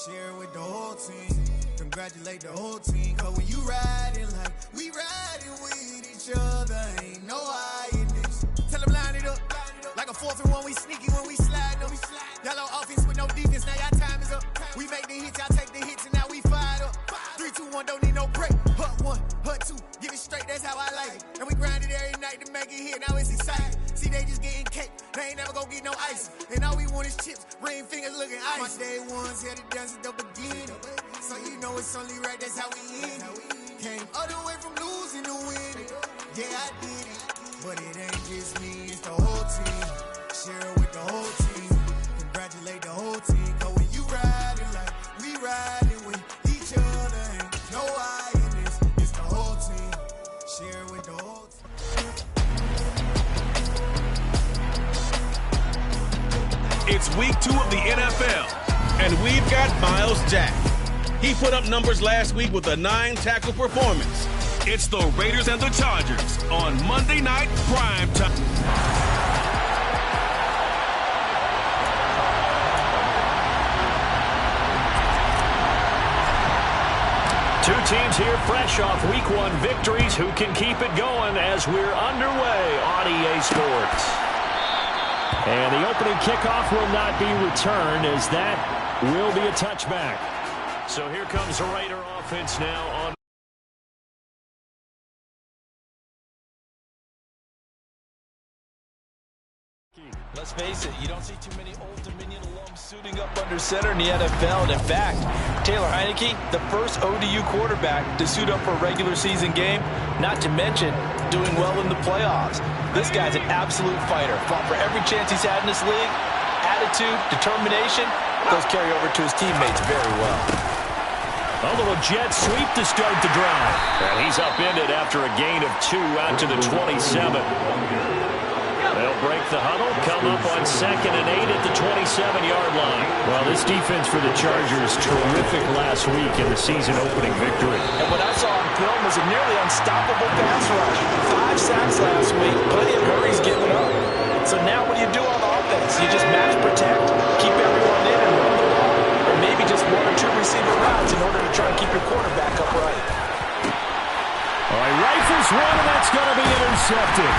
Share with the whole team. Congratulate the whole team. Cause when you riding like we riding with each other, ain't no hiding this. Tell them line it up. Like a 4th and 1, we sneaky when we slide them. Y'all on offense with no defense, now y'all time is up. We make the hits, y'all take the hits, and now we fired up. 3, 2, 1, don't need no break. Hut 1, hut 2, give it straight, that's how I like it. And we grind it every night to make it hit, now it's exciting. See, they just getting cake, they ain't never gonna get no ice. And all we want is chips, ring fingers looking ice. My day ones had it done since the beginning. So you know it's only right, that's how we end it. Came all the way from losing to winning. Yeah, I did it. But it ain't just me, it's the whole team. Share it with the whole team. Congratulate the whole team. Cause when you riding like we riding with each other, ain't no I in this. It's the whole team. Share it with the whole team. It's week 2 of the NFL, and we've got Miles Jack. He put up numbers last week with a 9-tackle performance. It's the Raiders and the Chargers on Monday Night Prime Time. Two teams here fresh off Week 1 victories. Who can keep it going as we're underway on EA Sports? And the opening kickoff will not be returned, as that will be a touchback. So here comes the Raider offense now on. Let's face it, you don't see too many Old Dominion alums suiting up under center in the NFL. And in fact, Taylor Heineke, the first ODU quarterback to suit up for a regular season game, not to mention doing well in the playoffs. This guy's an absolute fighter. Fought for every chance he's had in this league. Attitude, determination, those carry over to his teammates very well. A little jet sweep to start the drive. And he's upended after a gain of 2 out to the 27. They'll break the huddle, come up on 2nd and 8 at the 27-yard line. Well, this defense for the Chargers, terrific last week in the season-opening victory. And what I saw on film was a nearly unstoppable pass rush. 5 sacks last week, plenty of hurries given up. So now what do you do on offense? You just match protect, keep everyone in and run the ball, or maybe just 1 or 2 receiver routes in order to try and keep your quarterback upright. All right, rifles one, and that's going to be intercepted.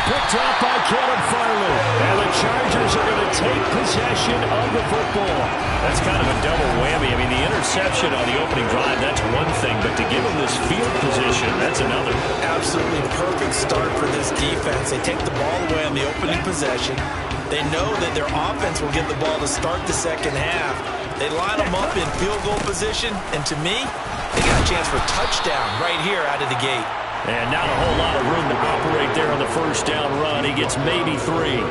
Picked up by Caleb Farley. And the Chargers are going to take possession of the football. That's kind of a double whammy. I mean, the interception on the opening drive, that's one thing. But to give them this field position, that's another. Absolutely perfect start for this defense. They take the ball away on the opening possession. They know that their offense will get the ball to start the second half. They line them up in field goal position. And to me, they got a chance for a touchdown right here out of the gate. And not a whole lot of room to operate there on the first down run. He gets maybe 3.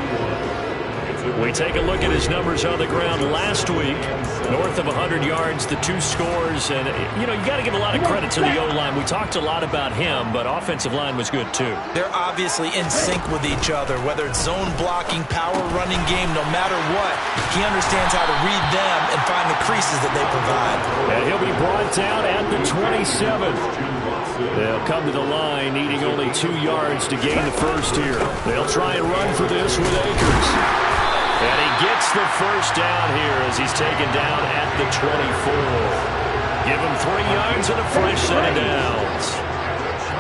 We take a look at his numbers on the ground last week. North of 100 yards, the 2 scores. And, you know, you got to give a lot of credit to the O-line. We talked a lot about him, but offensive line was good, too. They're obviously in sync with each other, whether it's zone blocking, power running game, no matter what. He understands how to read them and find the creases that they provide. And he'll be brought down at the 27. They'll come to the line, needing only 2 yards to gain the first here. They'll try and run for this with Akers. And he gets the first down here as he's taken down at the 24. Give him 3 yards and a fresh set of downs.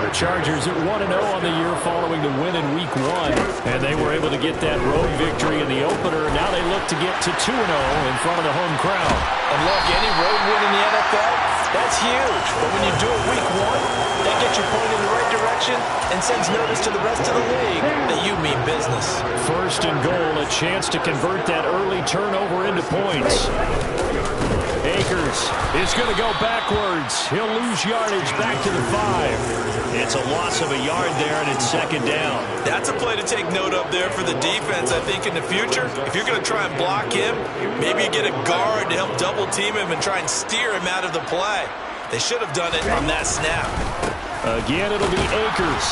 The Chargers at 1-0 on the year following the win in Week 1. And they were able to get that road victory in the opener. Now they look to get to 2-0 in front of the home crowd. And look, any road win in the NFL, that's huge. But when you do it Week 1, that gets you pointed in the right direction and sends notice to the rest of the league that you mean business. First and goal, a chance to convert that early turnover into points. Akers is going to go backwards. He'll lose yardage back to the 5. It's a loss of a yard there, and it's 2nd down. That's a play to take note of there for the defense, I think, in the future. If you're going to try and block him, maybe you get a guard to help double team him and try and steer him out of the play. They should have done it on that snap. Again, it'll be Akers.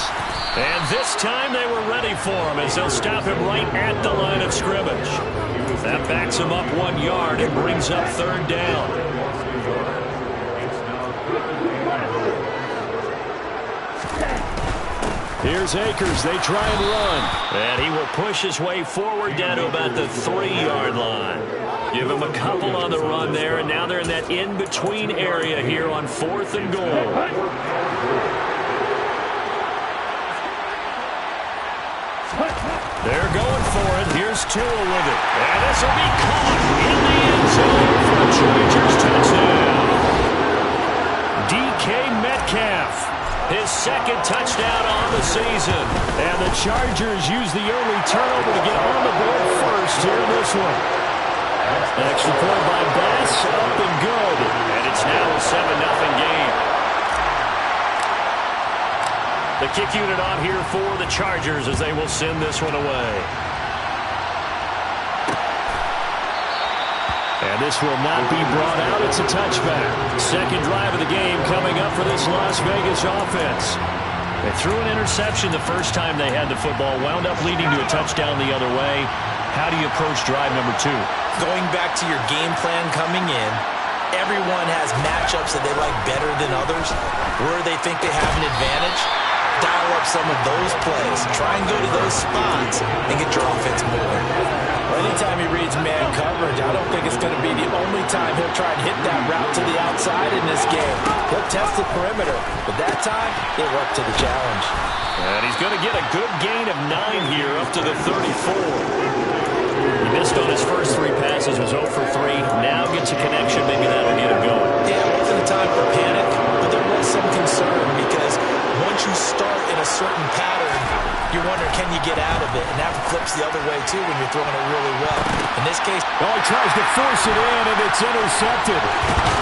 And this time they were ready for him as they'll stop him right at the line of scrimmage. That backs him up 1 yard and brings up 3rd down. Here's Akers. They try and run. And he will push his way forward down to about the 3-yard line. Give him a couple on the run there, and now they're in that in-between area here on 4th and goal. They're going for it. Here's Tua with it. And this will be caught in the end zone for a Chargers touchdown. DK Metcalf. His second touchdown on the season. And the Chargers use the early turnover to get on the board first here in this one. Extra point by Bass, up and good. And it's now a 7-0 game. The kick unit on here for the Chargers as they will send this one away. And this will not be brought out. It's a touchback. Second drive of the game coming up for this Las Vegas offense. They threw an interception the first time they had the football, wound up leading to a touchdown the other way. How do you approach drive number 2? Going back to your game plan coming in, everyone has matchups that they like better than others. Where they think they have an advantage, dial up some of those plays. Try and go to those spots and get your offense moving. Anytime he reads man coverage, I don't think it's going to be the only time he'll try and hit that route to the outside in this game. He'll test the perimeter, but that time, he'll work to the challenge. And he's going to get a good gain of 9 here up to the 34. He missed on his first 3 passes, was 0 for 3. Now gets a connection, maybe that'll get him going. Yeah, it wasn't a time for panic, but there was some concern because once you start in a certain pattern, you wonder, can you get out of it? And that flips the other way, too, when you're throwing it really well. In this case... Oh, he tries to force it in, and it's intercepted.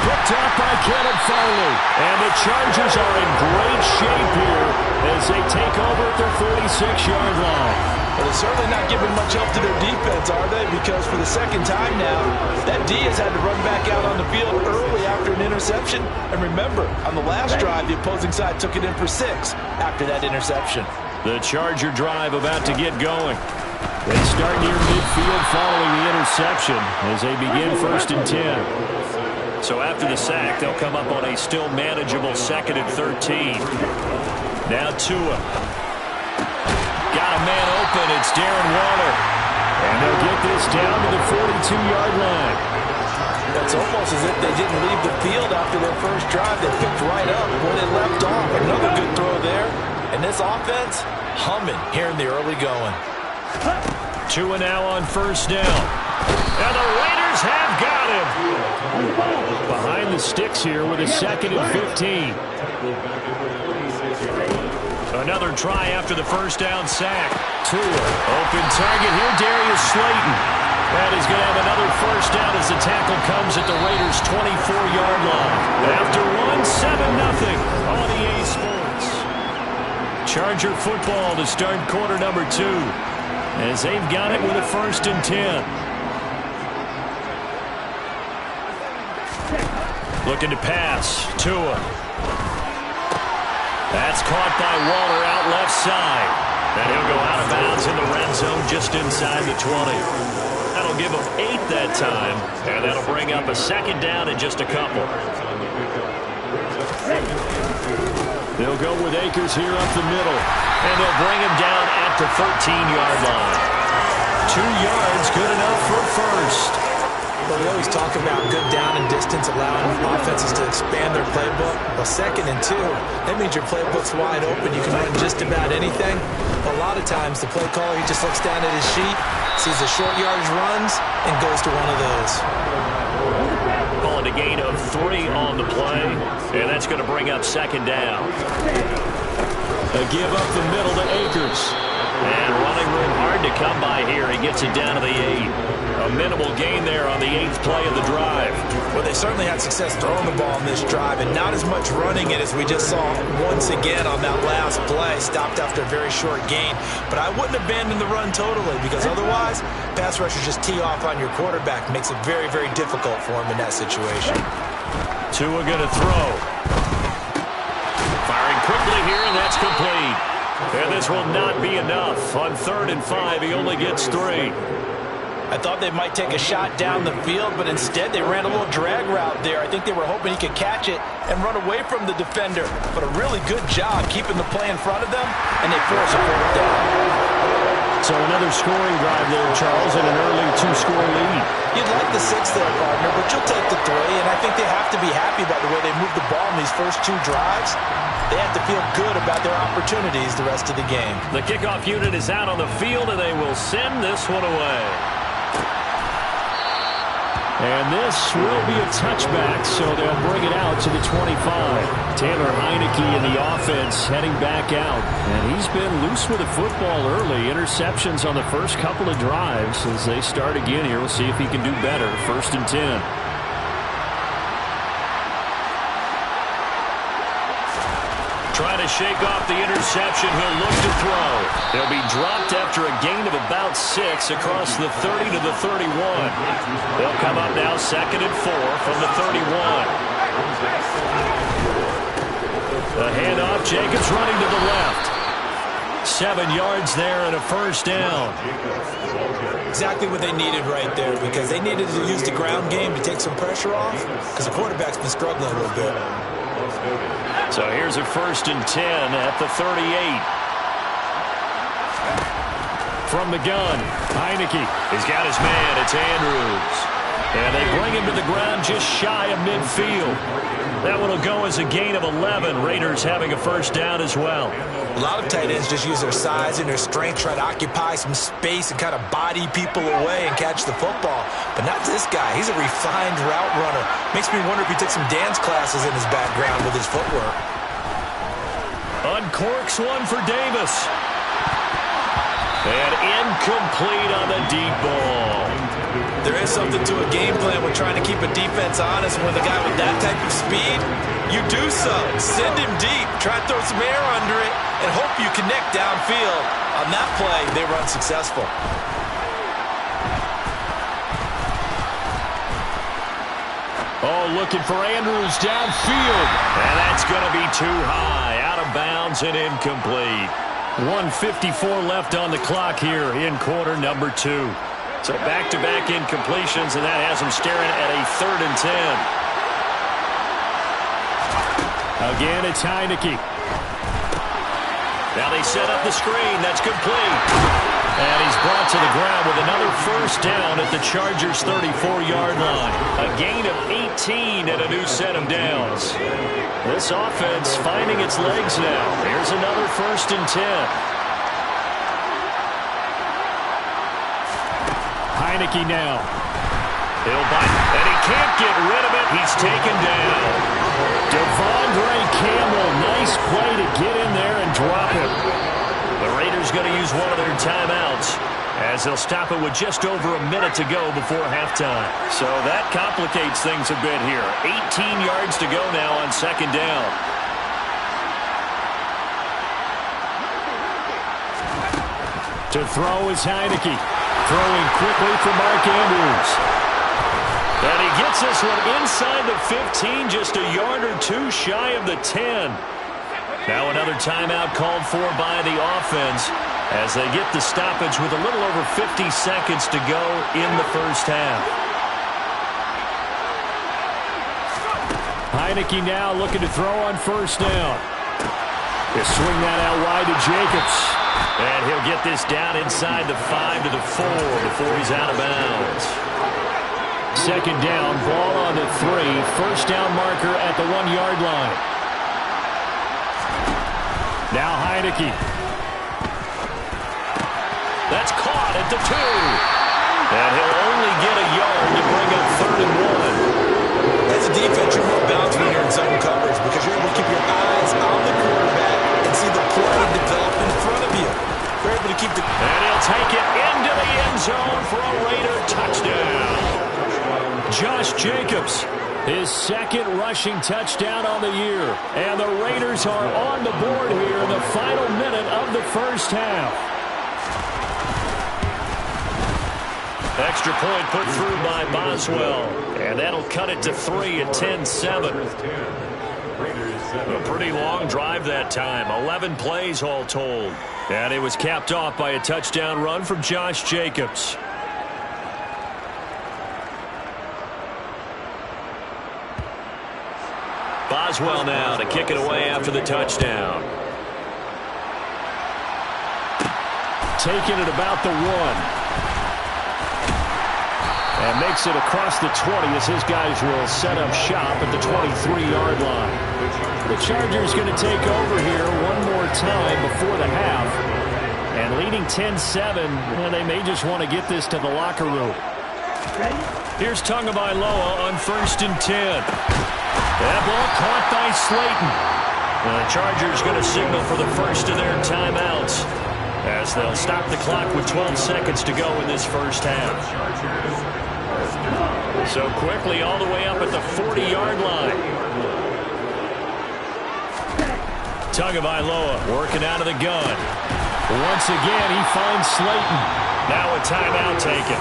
Picked off by Kenneth Farley. And the Chargers are in great shape here as they take over at their 46-yard line. Well, they're certainly not giving much help to their defense, are they? Because for the second time now, that D has had to run back out on the field early after an interception. And remember, on the last drive, the opposing side took it in for 6 after that interception. The Charger drive about to get going. They start near midfield following the interception as they begin 1st and 10. So after the sack, they'll come up on a still manageable 2nd and 13. Now Tua. Got a man open. It's Darren Waller. And they'll get this down to the 42-yard line. It's almost as if they didn't leave the field after their first drive. They picked right up where they left off. Another good throw there. And this offense, humming here in the early going. Tua now on 1st down. And the Raiders have got him. Behind the sticks here with a 2nd and 15. Another try after the first down sack. Tua, open target here, Darius Slayton. And he's going to have another first down as the tackle comes at the Raiders' 24-yard line. After 7-0 on EA Sports. Charger football to start quarter number 2 as they've got it with a 1st and 10. Looking to pass. Tua. That's caught by Waller out left side. And he'll go out of bounds in the red zone just inside the 20. That'll give him 8 that time. And that'll bring up a 2nd down and just a couple. They'll go with Akers here up the middle. And they'll bring him down at the 13-yard line. 2 yards, good enough for first. Well, we always talk about good down and distance, allowing offenses to expand their playbook. Well, 2nd and 2, that means your playbook's wide open. You can run just about anything. A lot of times, the play caller, he just looks down at his sheet, sees the short yardage runs, and goes to one of those. Calling a gain of 3 on the play, and that's going to bring up 2nd down. A give up the middle to Akers. And running room hard to come by here. He gets it down to the 8. A minimal gain there on the 8th play of the drive. Well, they certainly had success throwing the ball in this drive, and not as much running it as we just saw once again on that last play. Stopped after a very short gain. But I wouldn't abandon the run totally, because otherwise, pass rushers just tee off on your quarterback. Makes it very, very difficult for him in that situation. Tua going to throw. Firing quickly here, and that's complete. And this will not be enough. On 3rd and 5, he only gets 3. I thought they might take a shot down the field, but instead they ran a little drag route there. I think they were hoping he could catch it and run away from the defender. But a really good job keeping the play in front of them, and they force a fourth down. So another scoring drive there, Charles, and an early 2-score lead. You'd like the 6 there, partner, but you'll take the 3, and I think they have to be happy by the way they moved the ball in these first 2 drives. They have to feel good about their opportunities the rest of the game. The kickoff unit is out on the field, and they will send this one away. And this will be a touchback, so they'll bring it out to the 25. Taylor Heineke in the offense heading back out. And he's been loose with the football early. Interceptions on the first couple of drives. As they start again here, we'll see if he can do better. 1st and 10. Trying to shake off the interception. He'll look to throw. He'll be dropped after a gain of about 6 across the 30 to the 31. They'll come up now 2nd and 4 from the 31. The handoff. Jacobs running to the left. 7 yards there and a 1st down. Exactly what they needed right there, because they needed to use the ground game to take some pressure off, because the quarterback's been struggling a little bit. So here's a 1st and 10 at the 38. From the gun, Heineke. He's got his man. It's Andrews. And they bring him to the ground just shy of midfield. That one will go as a gain of 11. Raiders having a 1st down as well. A lot of tight ends just use their size and their strength, try to occupy some space and kind of body people away and catch the football. But not this guy. He's a refined route runner. Makes me wonder if he took some dance classes in his background with his footwork. Uncorks one for Davis. And incomplete on the deep ball. There is something to a game plan when trying to keep a defense honest. When the guy with that type of speed, you do so. Send him deep. Try to throw some air under it and hope you connect downfield. On that play, they run successful. Oh, looking for Andrews downfield. And that's going to be too high. Out of bounds and incomplete. 1:54 left on the clock here in quarter number 2. So back-to-back incompletions, and that has them staring at a 3rd and 10. Again, it's Heineke. Now they set up the screen. That's complete. And he's brought to the ground with another 1st down at the Chargers' 34-yard line. A gain of 18 and a new set of downs. This offense finding its legs now. Here's another 1st and 10. Heineke now. He'll bite, and he can't get rid of it. He's taken down. Devondre Campbell, nice play to get in there and drop him. The Raiders going to use one of their timeouts, as they'll stop it with just over a minute to go before halftime. So that complicates things a bit here. 18 yards to go now on 2nd down. To throw is Heineke. Throwing quickly for Mark Andrews. And he gets this one inside the 15, just a yard or 2 shy of the 10. Now another timeout called for by the offense as they get the stoppage with a little over 50 seconds to go in the 1st half. Heineke now looking to throw on 1st down. He'll swing that out wide to Jacobs. And he'll get this down inside the 5 to the 4 before he's out of bounds. 2nd down, ball on the 3. 1st down marker at the 1-yard line. Now Heineke. That's caught at the 2. And he'll only get a yard to bring up 3rd and 1. As a defense, you're more balanced when you're in zone coverage because you're able to keep your eyes on the quarterback and see the play develop in front of you. You're able to keep the... And he'll take it into the end zone for a Raider touchdown. Josh Jacobs, his 2nd rushing touchdown on the year. And the Raiders are on the board here in the final minute of the 1st half. Extra point put through by Boswell. And that'll cut it to 3 at 10-7. A pretty long drive that time. 11 plays all told. And it was capped off by a touchdown run from Josh Jacobs. Boswell now to kick it away after the touchdown. Taking it about the 1. And makes it across the 20 as his guys will set up shop at the 23-yard line. The Chargers going to take over here one more time before the half. And leading 10-7, well, they may just want to get this to the locker room. Here's Tagovailoa on 1st and 10. That ball caught by Slayton. And the Chargers going to signal for the first of their timeouts as they'll stop the clock with 12 seconds to go in this first half. So quickly all the way up at the 40-yard line. Tagovailoa working out of the gun. Once again, he finds Slayton. Now a timeout taken.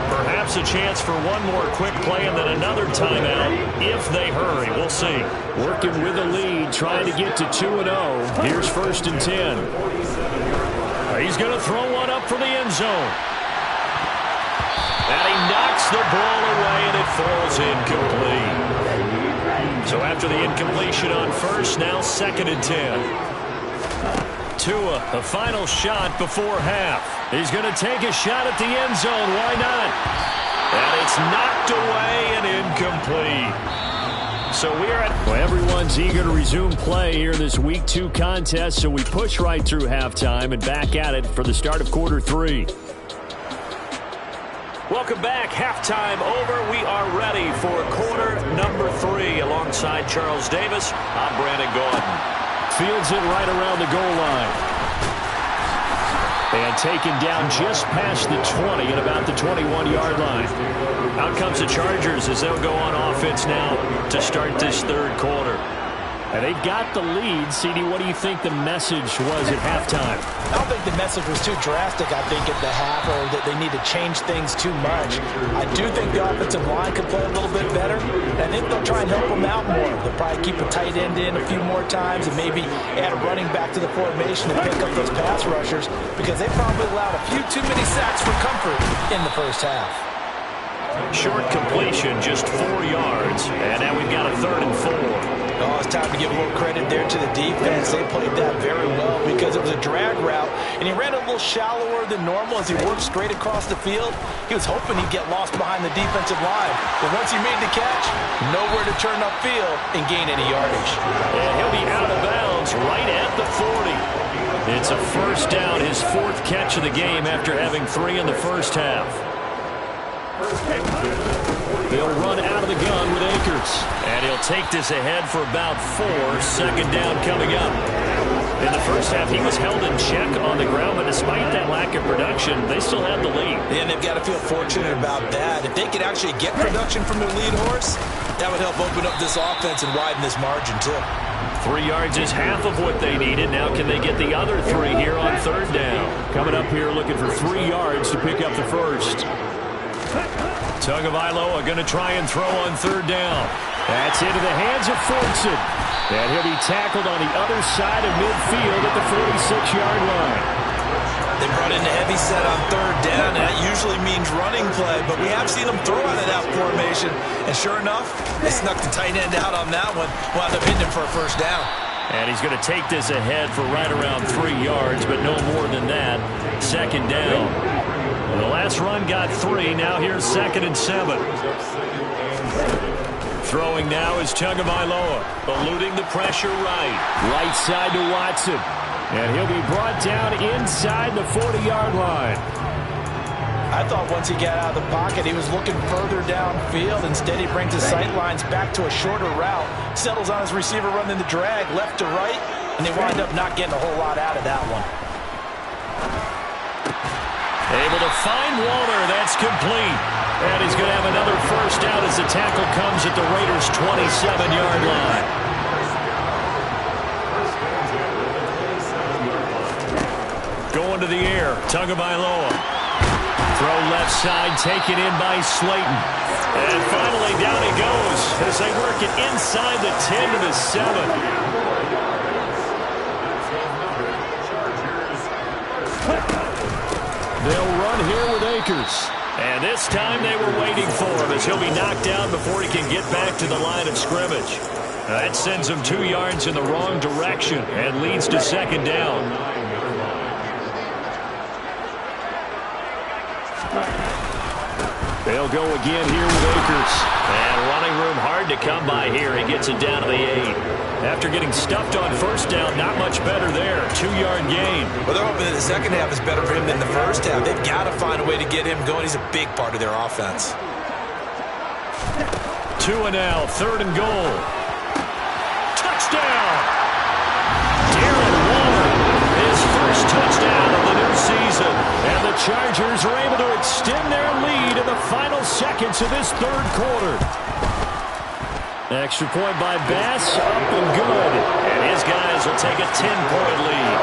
Perhaps a chance for one more quick play and then another timeout if they hurry. We'll see. Working with a lead, trying to get to 2-0. Here's 1st and 10. He's going to throw one up for the end zone. And he knocks the ball away, and it falls incomplete. So after the incompletion on first, now 2nd and 10. Tua, a final shot before half. He's going to take a shot at the end zone. Why not? And it's knocked away and incomplete. So we're at... Well, everyone's eager to resume play here in this Week 2 contest, so we push right through halftime and back at it for the start of quarter 3. Welcome back. Halftime over. We are ready for quarter number 3 alongside Charles Davis. I'm Brandon Gaudin. Fields it right around the goal line. And taken down just past the 20 at about the 21-yard line. Out comes the Chargers as they'll go on offense now to start this third quarter. And they've got the lead. CD, what do you think the message was at halftime? I don't think the message was too drastic, I think, at the half, or that they need to change things too much. I do think the offensive line could play a little bit better. And I think they'll try and help them out more. They'll probably keep a tight end in a few more times and maybe add a running back to the formation to pick up those pass rushers, because they probably allowed a few too many sacks for comfort in the first half. Short completion, just 4 yards. And now we've got a 3rd and 4. Oh, it's time to give a little credit there to the defense. They played that very well because it was a drag route, and he ran a little shallower than normal as he worked straight across the field. He was hoping he'd get lost behind the defensive line, but once he made the catch, nowhere to turn upfield and gain any yardage. And he'll be out of bounds right at the 40. It's a first down, his 4th catch of the game after having 3 in the first half. They'll run out of the gun with Akers. And he'll take this ahead for about 4. 2nd down coming up. In the first half, he was held in check on the ground, but despite that lack of production, they still have the lead. And they've got to feel fortunate about that. If they could actually get production from their lead horse, that would help open up this offense and widen this margin, too. 3 yards is half of what they needed. Now can they get the other 3 here on 3rd down? Coming up here looking for 3 yards to pick up the first. Tagovailoa going to try and throw on 3rd down. That's into the hands of Fortson. And he'll be tackled on the other side of midfield at the 46-yard line. They brought in a heavy set on 3rd down, and that usually means running play, but we have seen them throw out of that formation, and sure enough, they snuck the tight end out on that one, wound up hitting him for a first down. And he's going to take this ahead for right around 3 yards, but no more than that. 2nd down. The last run got 3. Now here's 2nd and 7. Throwing now is Tagovailoa, eluding the pressure right. Right side to Watson. And he'll be brought down inside the 40-yard line. I thought once he got out of the pocket, he was looking further downfield. Instead, he brings his sight lines back to a shorter route, settles on his receiver running the drag left to right, and they wind up not getting a whole lot out of that one. Able to find Walter. That's complete. And he's going to have another first down as the tackle comes at the Raiders' 27-yard line. Going to the air. Tagovailoa. Throw left side, taken in by Slayton. And finally down he goes as they work it inside the 10 to the 7. They'll run here with Akers. And this time they were waiting for him as he'll be knocked down before he can get back to the line of scrimmage. That sends him 2 yards in the wrong direction and leads to second down. They'll go again here with Akers. And running room hard to come by here. He gets it down to the 8. After getting stuffed on first down, not much better there. 2-yard gain. Well, they're hoping that the second half is better for him than the first half. They've got to find a way to get him going. He's a big part of their offense. 2 and now, 3rd and goal. Touchdown! Darren Waller, his first touchdown of the new season. And the Chargers are able to extend their lead in the final seconds of this 3rd quarter. Extra point by Bass, up and good. And his guys will take a 10-point lead.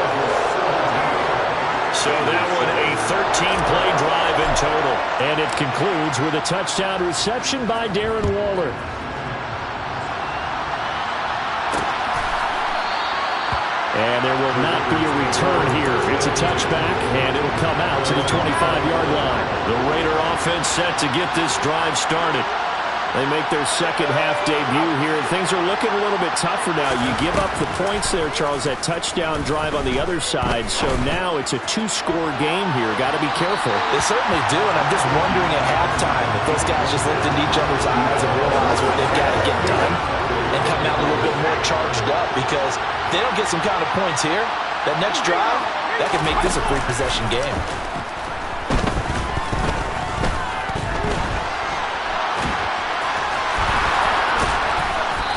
So that one a 13-play drive in total. And it concludes with a touchdown reception by Darren Waller. And there will not be a return here. It's a touchback, and it will come out to the 25-yard line. The Raider offense set to get this drive started. They make their second-half debut here, and things are looking a little bit tougher now. You give up the points there, Charles, that touchdown drive on the other side. So now it's a 2-score game here. Got to be careful. They certainly do, and I'm just wondering at halftime if those guys just looked into each other's eyes and realize what they've got to get done and come out a little bit more charged up, because if they don't get some kind of points here, that next drive, that could make this a 3-possession game.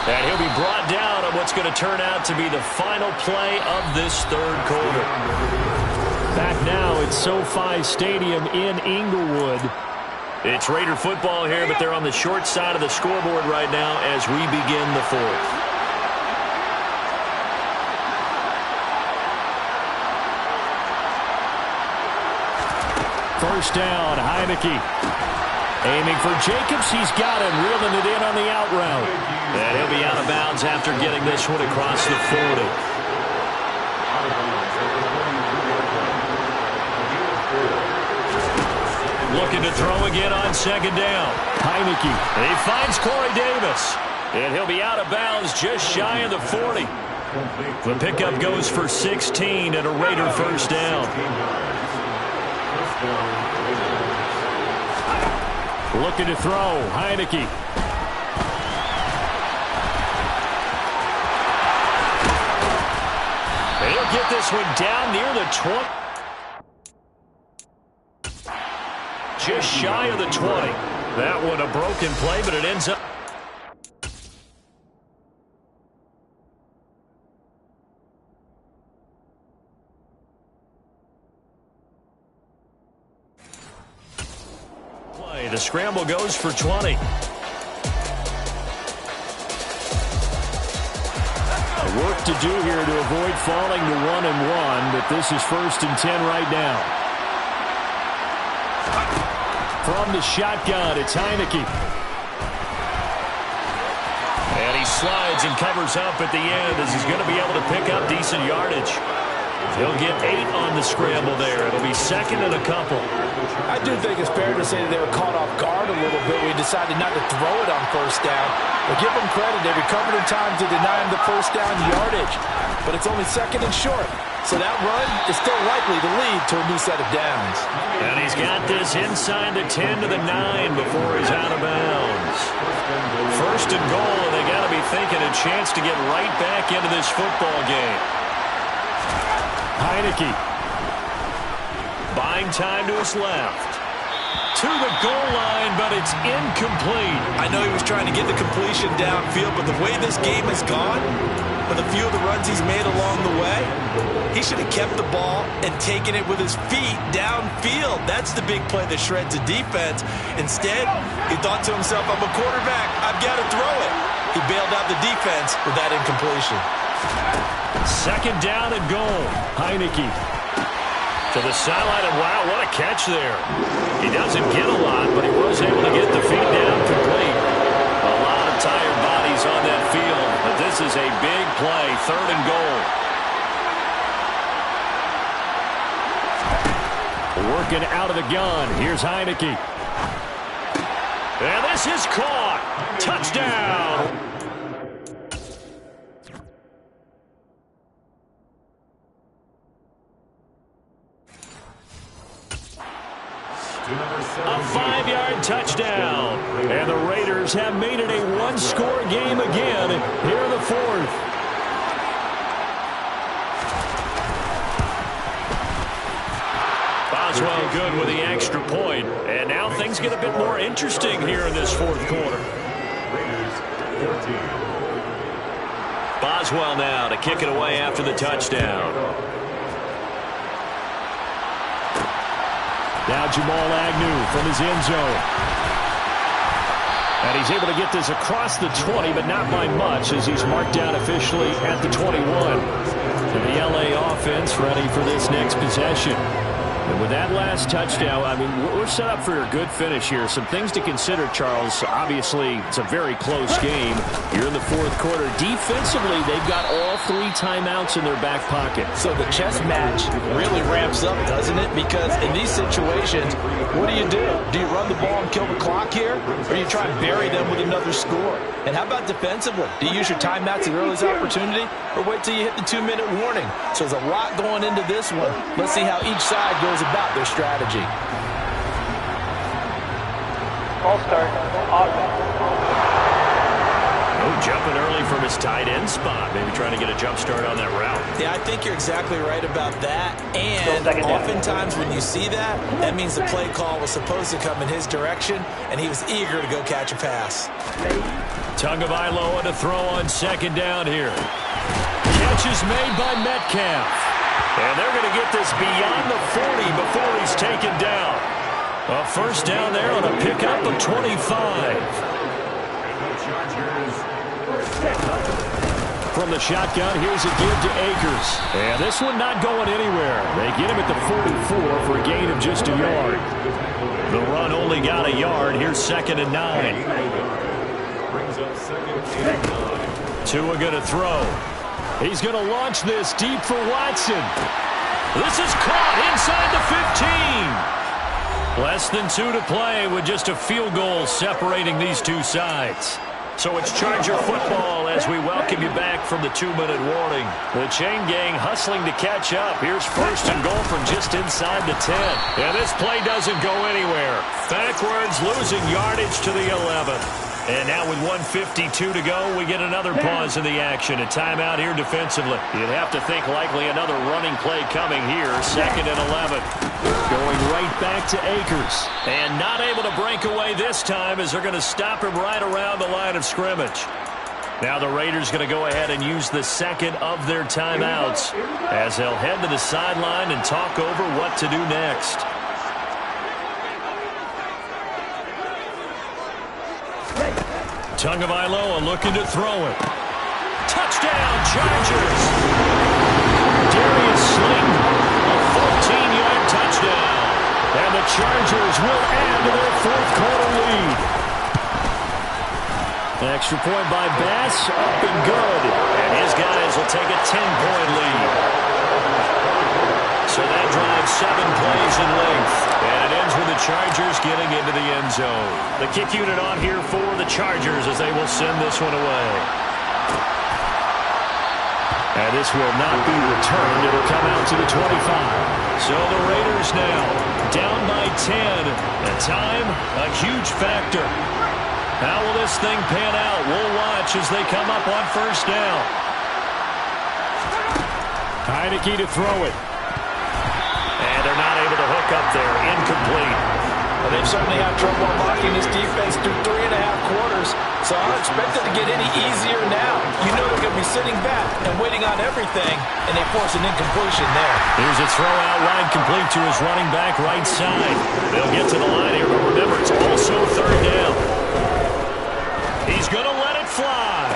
And he'll be brought down on what's going to turn out to be the final play of this 3rd quarter. Back now at SoFi Stadium in Inglewood. It's Raider football here, but they're on the short side of the scoreboard right now as we begin the 4th. First down, Heineke. Aiming for Jacobs, he's got him, reeling it in on the out route. And he'll be out of bounds after getting this one across the 40. Looking to throw again on second down. Heineke. He finds Corey Davis. And he'll be out of bounds just shy of the 40. The pickup goes for 16 and a Raider first down. Looking to throw, Heineke. He'll get this one down near the 20. Just shy of the 20. That one a broken play, but it ends up. The scramble goes for 20. Work to do here to avoid falling to 1-1, but this is 1st and 10 right now. From the shotgun, it's Heineke. And he slides and covers up at the end as he's going to be able to pick up decent yardage. He'll get 8 on the scramble there. It'll be 2nd and a couple. I do think it's fair to say that they were caught off guard a little bit. We decided not to throw it on first down. But give them credit. They recovered in time to deny him the first down yardage. But it's only 2nd and short. So that run is still likely to lead to a new set of downs. And he's got this inside the 10 to the 9 before he's out of bounds. 1st and goal, and they got to be thinking a chance to get right back into this football game. Heineke. Buying time to his left. To the goal line, but it's incomplete. I know he was trying to get the completion downfield, but the way this game has gone, with a few of the runs he's made along the way, he should have kept the ball and taken it with his feet downfield. That's the big play that shreds a defense. Instead, he thought to himself, I'm a quarterback, I've got to throw it. He bailed out the defense with that incompletion. 2nd down and goal. Heineke. To the sideline, and wow, what a catch there. He doesn't get a lot, but he was able to get the feet down complete. A lot of tired bodies on that field, but this is a big play, 3rd and goal. Working out of the gun. Here's Heineke. And this is caught. Touchdown. A 5-yard touchdown. And the Raiders have made it a one-score game again here in the fourth. Boswell good with the extra point. And now things get a bit more interesting here in this fourth quarter. Boswell now to kick it away after the touchdown. Now Jamal Agnew from his end zone. And he's able to get this across the 20, but not by much as he's marked down officially at the 21. And the LA offense ready for this next possession. And with that last touchdown, I mean, we're set up for a good finish here. Some things to consider, Charles. Obviously, it's a very close game. You're in the fourth quarter. Defensively, they've got all 3 timeouts in their back pocket. So the chess match really ramps up, doesn't it? Because in these situations, what do? Do you run the ball and kill the clock here? Or do you try and bury them with another score? And how about defensively? Do you use your timeouts at the earliest opportunity? Or wait till you hit the 2-minute warning? So there's a lot going into this one. Let's see how each side goes about their strategy. All start. Offense. Oh, jumping early from his tight end spot. Maybe trying to get a jump start on that route. Yeah, I think you're exactly right about that. And oftentimes when you see that, that means the play call was supposed to come in his direction, and he was eager to go catch a pass. Tagovailoa to throw on second down here. Catch is made by Metcalf. And they're going to get this beyond the 40 before he's taken down. A first down there on a pickup of 25. From the shotgun, here's a give to Akers. And this one not going anywhere. They get him at the 44 for a gain of just a yard. The run only got a yard. Here's 2nd and 9. Tua going to throw. He's going to launch this deep for Watson. This is caught inside the 15. Less than 2 to play with just a field goal separating these two sides. So it's Charger football as we welcome you back from the 2-minute warning. The chain gang hustling to catch up. Here's 1st and goal from just inside the 10. And this play doesn't go anywhere. Backwards, losing yardage to the 11. And now with 1:52 to go, we get another pause in the action. A timeout here defensively. You'd have to think likely another running play coming here. 2nd and 11. Going right back to Akers. And not able to break away this time as they're going to stop him right around the line of scrimmage. Now the Raiders going to go ahead and use the 2nd of their timeouts as they'll head to the sideline and talk over what to do next. Tagovailoa looking to throw it. Touchdown, Chargers! Darius Slayton, a 14-yard touchdown. And the Chargers will add to their fourth quarter lead. Extra point by Bass, up and good. And his guys will take a 10-point lead. So that drives 7 plays in length. And it ends with the Chargers getting into the end zone. The kick unit on here for the Chargers as they will send this one away. And this will not be returned. It'll come out to the 25. So the Raiders now down by 10. And time, a huge factor. How will this thing pan out? We'll watch as they come up on 1st down. Heineke to throw it. And they're not able to hook up there. Incomplete. Well, they've certainly had trouble unlocking this defense through 3.5 quarters, so I don't expect it to get any easier now. You know they're going to be sitting back and waiting on everything, and they force an incompletion there. Here's a throw out wide complete to his running back right side. They'll get to the line here, but remember, it's also 3rd down. He's going to let it fly.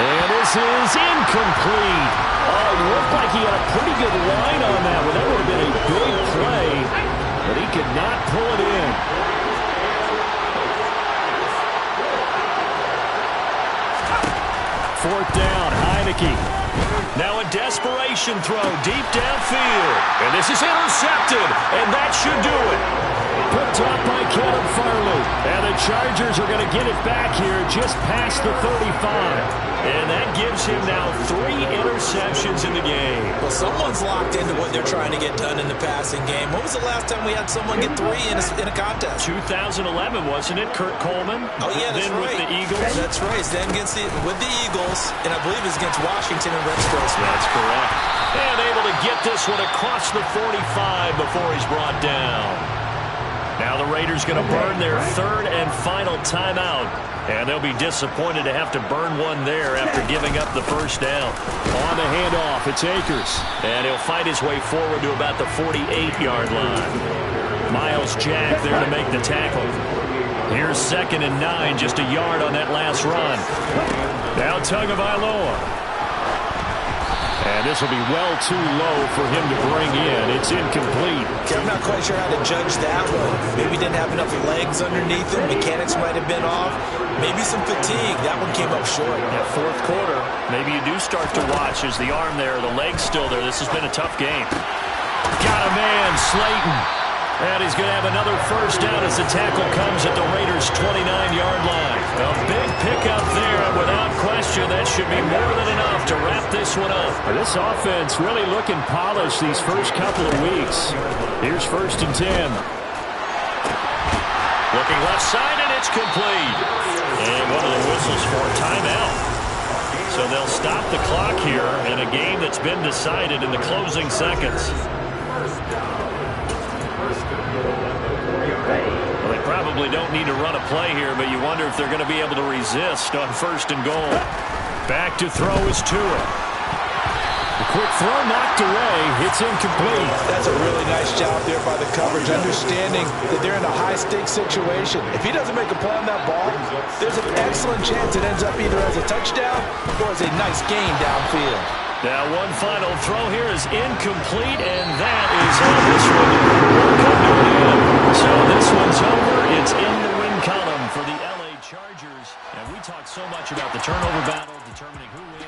And this is incomplete. Oh, it looked like he had a pretty good line on that one. That would have been a big play, but he could not pull it in. 4th down, Heineke. Now a desperation throw deep downfield. And this is intercepted, and that should do it. picked off by Caleb Farley. And the Chargers are going to get it back here just past the 35. And that gives him now 3 interceptions in the game. Well, someone's locked into what they're trying to get done in the passing game. When was the last time we had someone get 3 in a contest? 2011, wasn't it? Kurt Coleman? Oh, yeah, that's then right. with the Eagles? That's right. Then with the Eagles, and I believe it's against Washington and Rex Grossman. That's correct. And able to get this one across the 45 before he's brought down. Now the Raiders going to burn their 3rd and final timeout. And they'll be disappointed to have to burn one there after giving up the first down. On the handoff, it's Akers. And he'll fight his way forward to about the 48-yard line. Miles Jack there to make the tackle. Here's 2nd and 9, just a yard on that last run. Now Tagovailoa. And this will be well too low for him to bring in. It's incomplete. I'm not quite sure how to judge that one. Maybe he didn't have enough legs underneath him. Mechanics might have been off. Maybe some fatigue. That one came up short. Yeah, 4th quarter. Maybe you do start to watch as the arm there, the leg's still there. This has been a tough game. Got a man, Slayton. And he's going to have another first down as the tackle comes at the Raiders' 29-yard line. A big pickup there, and without question, that should be more than enough to wrap this one up. This offense really looking polished these first couple of weeks. Here's 1st and 10. Looking left side, and it's complete. And one of the whistles for a timeout. So they'll stop the clock here in a game that's been decided in the closing seconds. Well, they probably don't need to run a play here, but you wonder if they're going to be able to resist on 1st and goal. Back to throw is Tua. The quick throw knocked away. It's incomplete. That's a really nice job there by the coverage, understanding that they're in a high-stakes situation. If he doesn't make a play on that ball, there's an excellent chance it ends up either as a touchdown or as a nice gain downfield. Now one final throw here is incomplete, and that is how this one will come to an end. So this one's over. It's in the win column for the LA Chargers. And we talked so much about the turnover battle, determining who wins.